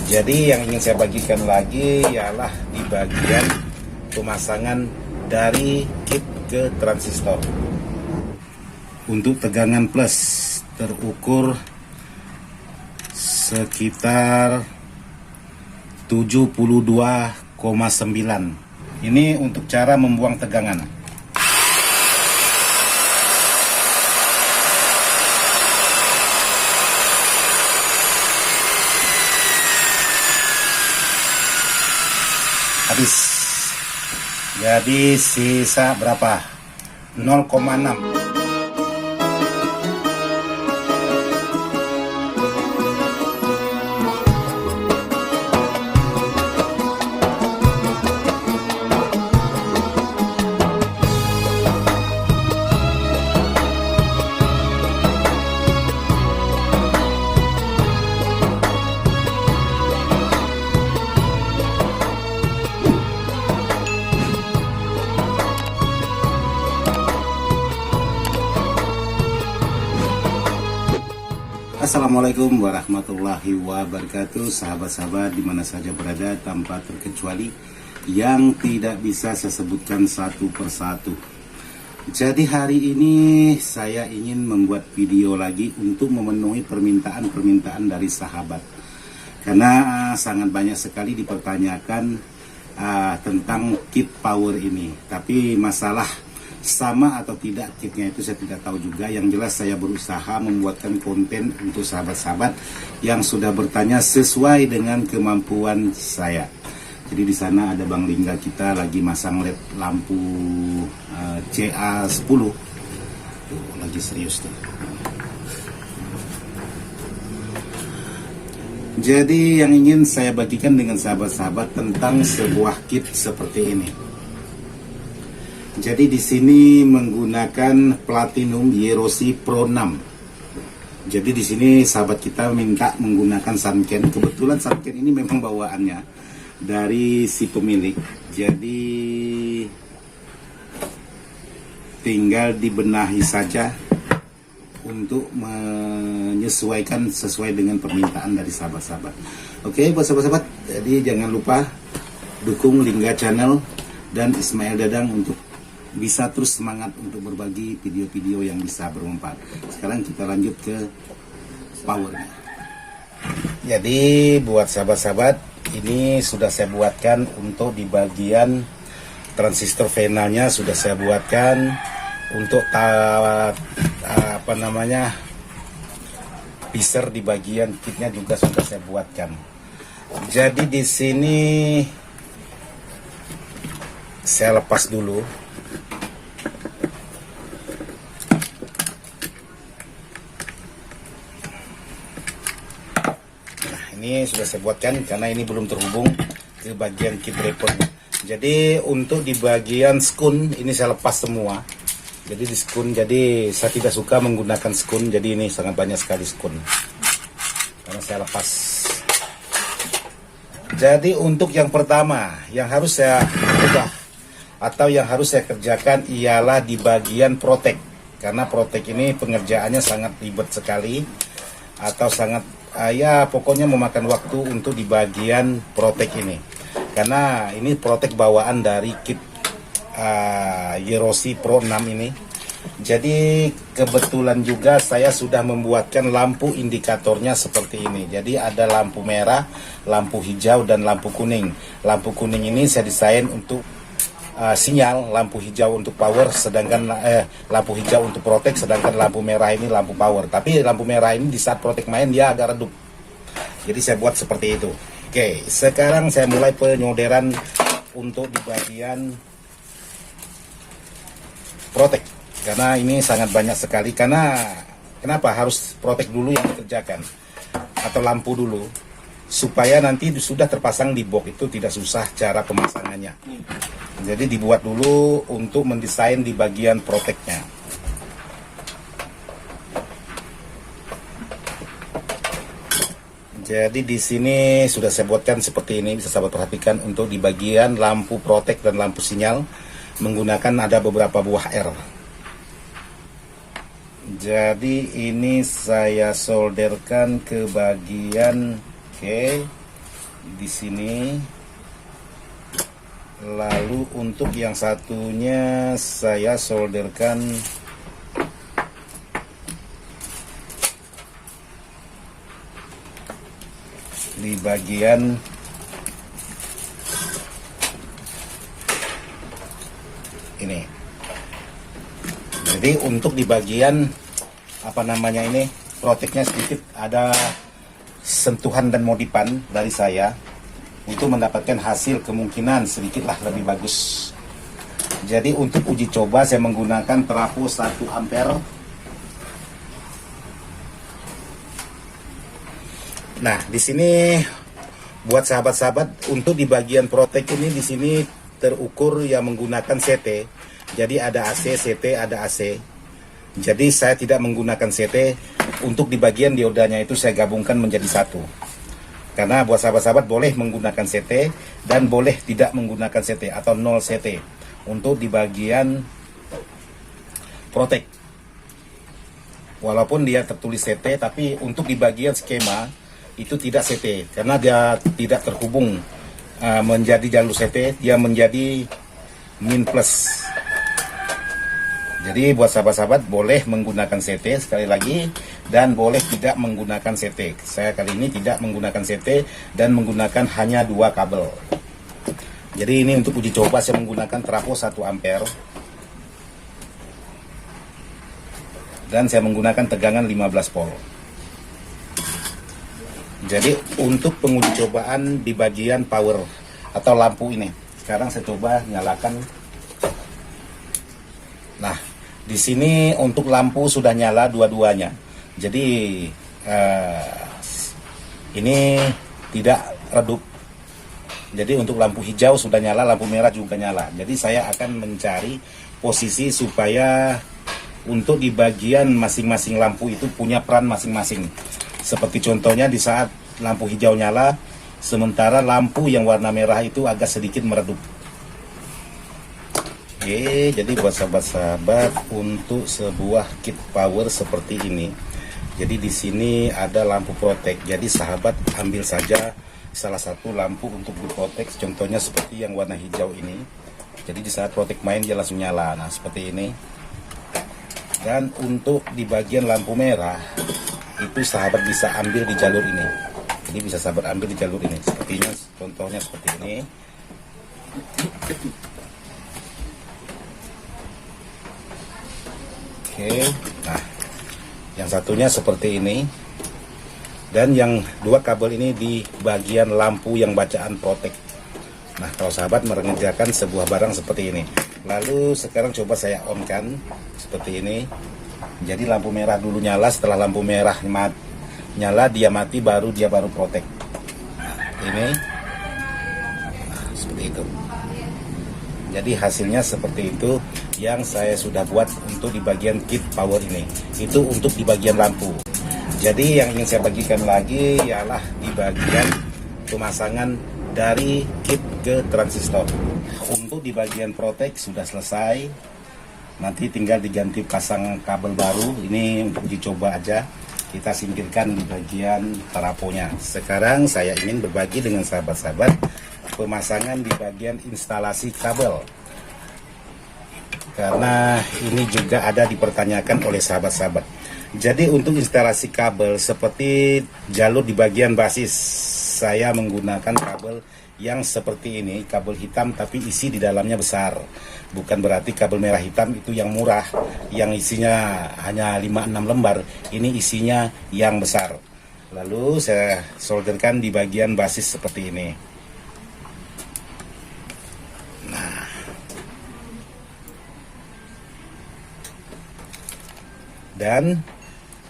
Jadi yang ingin saya bagikan lagi ialah di bagian pemasangan dari kit ke transistor. Untuk tegangan plus terukur sekitar 72,9. Ini untuk cara membuang tegangan. Habis. Jadi sisa berapa? 0,6. Assalamualaikum warahmatullahi wabarakatuh, sahabat-sahabat dimana saja berada tanpa terkecuali yang tidak bisa saya sebutkan satu persatu. Jadi hari ini saya ingin membuat video lagi untuk memenuhi permintaan-permintaan dari sahabat, karena sangat banyak sekali dipertanyakan tentang kit power ini. Tapi masalah sama atau tidak kitnya itu saya tidak tahu juga. Yang jelas saya berusaha membuatkan konten untuk sahabat-sahabat yang sudah bertanya sesuai dengan kemampuan saya. Jadi di sana ada Bang Lingga kita lagi masang LED lampu CA10. Tuh, lagi serius tuh. Jadi yang ingin saya bagikan dengan sahabat-sahabat tentang sebuah kit seperti ini. Jadi di sini menggunakan Platinum Yerosi Pro 6. Jadi di sini sahabat kita minta menggunakan Sanken. Kebetulan Sanken ini memang bawaannya dari si pemilik. Jadi tinggal dibenahi saja untuk menyesuaikan sesuai dengan permintaan dari sahabat-sahabat. Oke, buat sahabat-sahabat, jadi jangan lupa dukung Lingga Channel dan Ismail Dadang untuk bisa terus semangat untuk berbagi video-video yang bisa bermanfaat. Sekarang kita lanjut ke powernya. Jadi buat sahabat-sahabat, ini sudah saya buatkan untuk di bagian transistor venanya, sudah saya buatkan untuk piser di bagian kitnya juga sudah saya buatkan. Jadi di sini saya lepas dulu. Ini sudah saya buatkan karena ini belum terhubung ke bagian kit draper. Jadi untuk di bagian skun ini saya lepas semua. Jadi di skun, jadi saya tidak suka menggunakan skun. Jadi ini sangat banyak sekali skun karena saya lepas. Jadi untuk yang pertama yang harus saya ubah atau yang harus saya kerjakan ialah di bagian protek, karena protek ini pengerjaannya sangat ribet sekali atau sangat ya pokoknya memakan waktu untuk di bagian protek ini, karena ini protek bawaan dari kit Yerosi Pro 6 ini. Jadi kebetulan juga saya sudah membuatkan lampu indikatornya seperti ini. Jadi ada lampu merah, lampu hijau dan lampu kuning. Lampu kuning ini saya desain untuk sinyal, lampu hijau untuk power, sedangkan lampu hijau untuk protek, sedangkan lampu merah ini lampu power. Tapi lampu merah ini di saat protek main dia agak redup. Jadi saya buat seperti itu. Oke, sekarang saya mulai penyolderan untuk di bagian protek, karena ini sangat banyak sekali. Karena kenapa harus protek dulu yang dikerjakan atau lampu dulu, supaya nanti sudah terpasang di box itu tidak susah cara pemasangannya. Jadi dibuat dulu untuk mendesain di bagian proteknya. Jadi di sini sudah saya buatkan seperti ini, bisa sahabat perhatikan untuk di bagian lampu protek dan lampu sinyal menggunakan ada beberapa buah R. Jadi ini saya solderkan ke bagian, oke. di sini. Lalu untuk yang satunya saya solderkan di bagian ini. Jadi untuk di bagian apa namanya ini, proteknya sedikit ada sentuhan dan modifan dari saya untuk mendapatkan hasil kemungkinan sedikitlah lebih bagus. Jadi untuk uji coba saya menggunakan trafo 1 ampere. Nah, di sini buat sahabat-sahabat, untuk di bagian protek ini di sini terukur yang menggunakan CT. Jadi ada AC, CT, ada AC. Jadi saya tidak menggunakan CT. Untuk di bagian diodanya itu saya gabungkan menjadi satu. Karena buat sahabat-sahabat boleh menggunakan CT dan boleh tidak menggunakan CT atau 0 CT untuk di bagian protek. Walaupun dia tertulis CT, tapi untuk di bagian skema itu tidak CT karena dia tidak terhubung menjadi jalur CT, dia menjadi min plus. Jadi buat sahabat-sahabat boleh menggunakan CT sekali lagi dan boleh tidak menggunakan CT. Saya kali ini tidak menggunakan CT dan menggunakan hanya 2 kabel. Jadi ini untuk uji coba saya menggunakan trafo 1 ampere. Dan saya menggunakan tegangan 15 volt. Jadi untuk penguji cobaan di bagian power atau lampu ini, sekarang saya coba nyalakan. Nah, di sini untuk lampu sudah nyala dua-duanya. Jadi ini tidak redup. Jadi untuk lampu hijau sudah nyala, lampu merah juga nyala. Jadi saya akan mencari posisi supaya untuk di bagian masing-masing lampu itu punya peran masing-masing. Seperti contohnya di saat lampu hijau nyala, sementara lampu yang warna merah itu agak sedikit meredup. Oke, jadi buat sahabat-sahabat untuk sebuah kit power seperti ini. Jadi di sini ada lampu protek. Jadi sahabat ambil saja salah satu lampu untuk diprotek. Contohnya seperti yang warna hijau ini. Jadi di saat protek main dia langsung nyala. Nah, seperti ini. Dan untuk di bagian lampu merah itu sahabat bisa ambil di jalur ini. Jadi bisa sahabat ambil di jalur ini. Sepertinya contohnya seperti ini. Oke, nah yang satunya seperti ini, dan yang 2 kabel ini di bagian lampu yang bacaan protek. Nah, kalau sahabat mengerjakan sebuah barang seperti ini, lalu sekarang coba saya on kan seperti ini. Jadi lampu merah dulu nyala, setelah lampu merah nyala dia mati, baru dia protek. Ini seperti itu. Jadi hasilnya seperti itu yang saya sudah buat untuk di bagian kit power ini. Itu untuk di bagian lampu. Jadi yang ingin saya bagikan lagi ialah di bagian pemasangan dari kit ke transistor. Untuk di bagian protek sudah selesai. Nanti tinggal diganti pasang kabel baru. Ini untuk uji coba aja. Kita singkirkan di bagian trafonya. Sekarang saya ingin berbagi dengan sahabat-sahabat pemasangan di bagian instalasi kabel, karena ini juga ada dipertanyakan oleh sahabat-sahabat. Jadi untuk instalasi kabel seperti jalur di bagian basis, saya menggunakan kabel yang seperti ini, kabel hitam tapi isi di dalamnya besar. Bukan berarti kabel merah hitam itu yang murah, yang isinya hanya 5-6 lembar. Ini isinya yang besar. Lalu saya solderkan di bagian basis seperti ini. Dan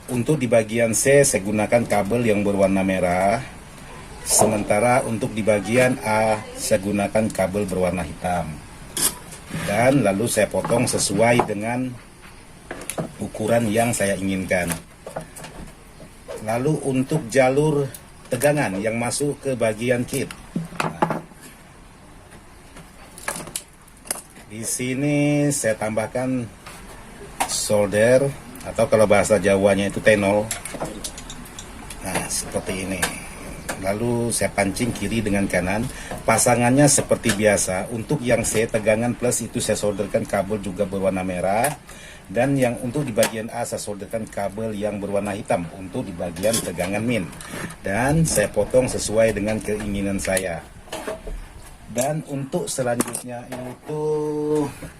untuk di bagian C saya gunakan kabel yang berwarna merah. Sementara untuk di bagian A saya gunakan kabel berwarna hitam. Dan lalu saya potong sesuai dengan ukuran yang saya inginkan. Lalu untuk jalur tegangan yang masuk ke bagian kit. Di sini saya tambahkan solder, atau kalau bahasa Jawanya itu tenol. Nah, seperti ini. lalu saya pancing kiri dengan kanan. Pasangannya seperti biasa. Untuk yang C tegangan plus itu saya solderkan kabel juga berwarna merah, dan yang untuk di bagian A saya solderkan kabel yang berwarna hitam untuk di bagian tegangan min, dan saya potong sesuai dengan keinginan saya. Dan untuk selanjutnya itu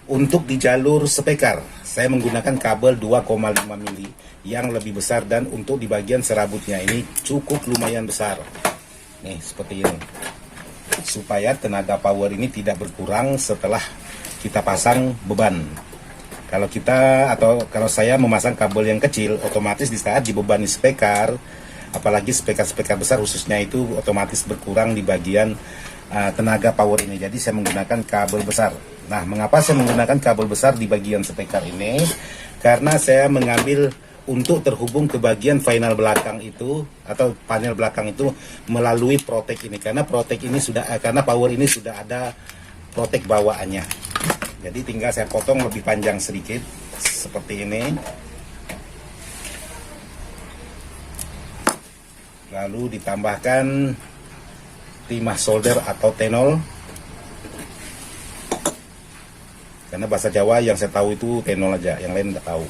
untuk di jalur spekar saya menggunakan kabel 2,5 mili yang lebih besar, dan untuk di bagian serabutnya ini cukup lumayan besar nih seperti ini, supaya tenaga power ini tidak berkurang setelah kita pasang beban. Kalau saya memasang kabel yang kecil, otomatis di saat dibebani spekar, apalagi spekar besar khususnya, itu otomatis berkurang di bagian tenaga power ini. Jadi saya menggunakan kabel besar. Nah, mengapa saya menggunakan kabel besar di bagian spekar ini? Karena saya mengambil untuk terhubung ke bagian final belakang itu atau panel belakang itu melalui protek ini, karena power ini sudah ada protek bawaannya. Jadi tinggal saya potong lebih panjang sedikit seperti ini. Lalu ditambahkan timah solder atau tenol, karena bahasa Jawa yang saya tahu itu tenol aja, yang lain nggak tahu.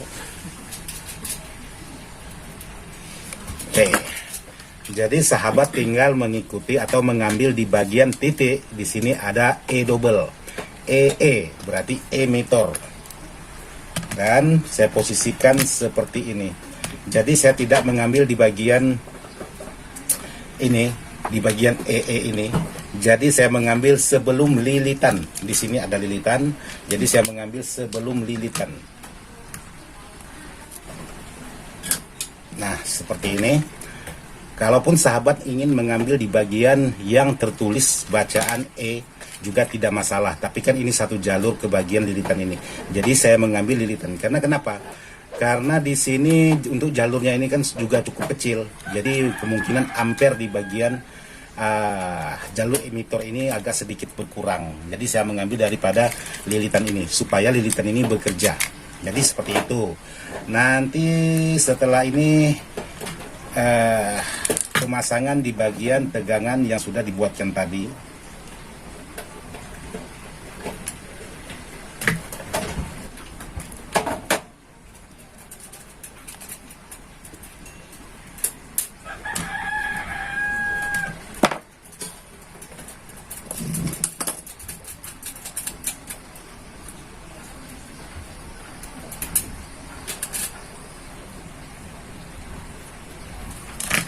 Oke, jadi sahabat tinggal mengikuti atau mengambil di bagian titik. Di sini ada E double, EE berarti emitor, dan saya posisikan seperti ini. Jadi saya tidak mengambil di bagian ini, di bagian EE ini. Jadi saya mengambil sebelum lilitan. Di sini ada lilitan, jadi saya mengambil sebelum lilitan. Nah, seperti ini. Kalaupun sahabat ingin mengambil di bagian yang tertulis bacaan E juga tidak masalah, tapi kan ini satu jalur ke bagian lilitan ini. Jadi saya mengambil lilitan. Karena kenapa? Karena di sini untuk jalurnya ini kan juga cukup kecil. Jadi kemungkinan ampere di bagian jalur emitor ini agak sedikit berkurang. Jadi saya mengambil daripada lilitan ini supaya lilitan ini bekerja. Jadi seperti itu. Nanti setelah ini pemasangan di bagian tegangan yang sudah dibuatkan tadi.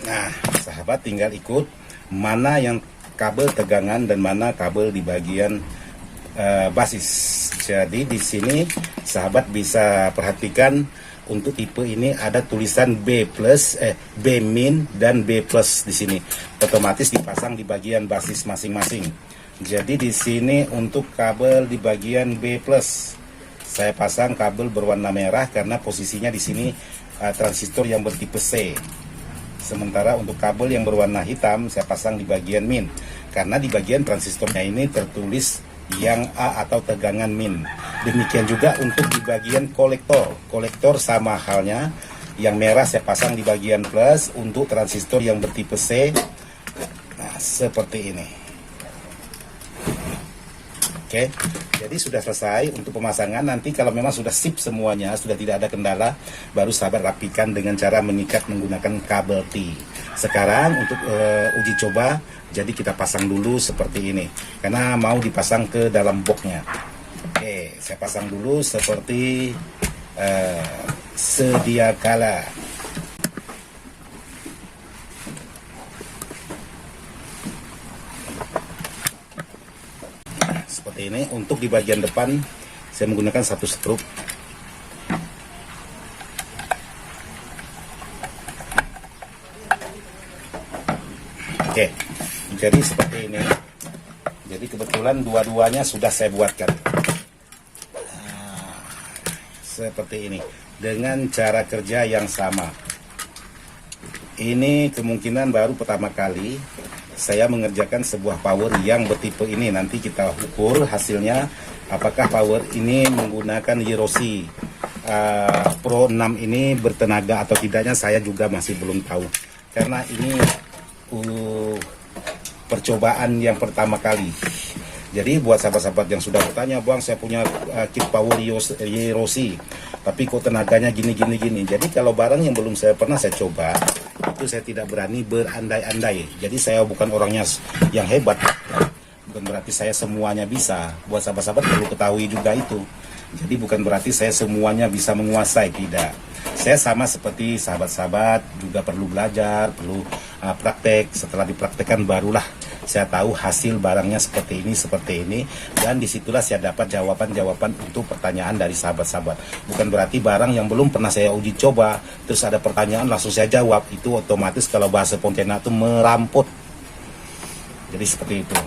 Nah, sahabat tinggal ikut mana yang kabel tegangan dan mana kabel di bagian basis. Jadi di sini sahabat bisa perhatikan untuk tipe ini ada tulisan B min dan B plus di sini. Otomatis dipasang di bagian basis masing-masing. Jadi di sini untuk kabel di bagian B plus saya pasang kabel berwarna merah karena posisinya di sini transistor yang bertipe C. Sementara untuk kabel yang berwarna hitam saya pasang di bagian min, karena di bagian transistornya ini tertulis yang A atau tegangan min. Demikian juga untuk di bagian kolektor. Kolektor sama halnya, yang merah saya pasang di bagian plus untuk transistor yang bertipe C. Nah, seperti ini. Oke, jadi sudah selesai untuk pemasangan. Nanti kalau memang sudah sip semuanya, sudah tidak ada kendala, baru sahabat rapikan dengan cara mengikat menggunakan kabel T. Sekarang untuk uji coba, jadi kita pasang dulu seperti ini, karena mau dipasang ke dalam boxnya. Oke, saya pasang dulu seperti sedia kala. Seperti ini. Untuk di bagian depan saya menggunakan satu skrup. Oke, jadi seperti ini. Jadi kebetulan dua-duanya sudah saya buatkan seperti ini dengan cara kerja yang sama. Ini kemungkinan baru pertama kali saya mengerjakan sebuah power yang bertipe ini. Nanti kita ukur hasilnya apakah power ini menggunakan Yerosi Pro 6 ini bertenaga atau tidaknya, saya juga masih belum tahu, karena ini percobaan yang pertama kali. Jadi buat sahabat-sahabat yang sudah bertanya, Bang, saya punya kit power Rossi, tapi kok tenaganya gini. Jadi kalau barang yang belum saya pernah saya coba, itu saya tidak berani berandai-andai. Jadi saya bukan orangnya yang hebat, bukan berarti saya semuanya bisa. Buat sahabat-sahabat perlu ketahui juga itu. Jadi bukan berarti saya semuanya bisa menguasai, tidak. Saya sama seperti sahabat-sahabat juga perlu belajar, perlu praktek. Setelah dipraktekkan barulah saya tahu hasil barangnya seperti ini, dan disitulah saya dapat jawaban-jawaban untuk pertanyaan dari sahabat-sahabat. Bukan berarti barang yang belum pernah saya uji coba, terus ada pertanyaan langsung saya jawab, itu otomatis kalau bahasa Pontianak itu merampot. Jadi seperti itu.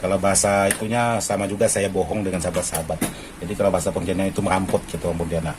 Kalau bahasa itunya sama juga saya bohong dengan sahabat-sahabat. Jadi kalau bahasa Pontianak itu merampot gitu Pontianak.